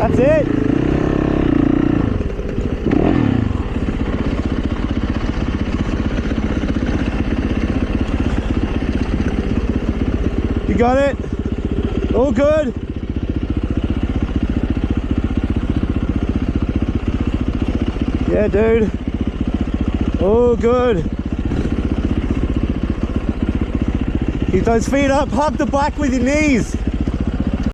That's it. You got it? All good? Yeah, dude. Oh, good. Keep those feet up. Hug the back with your knees.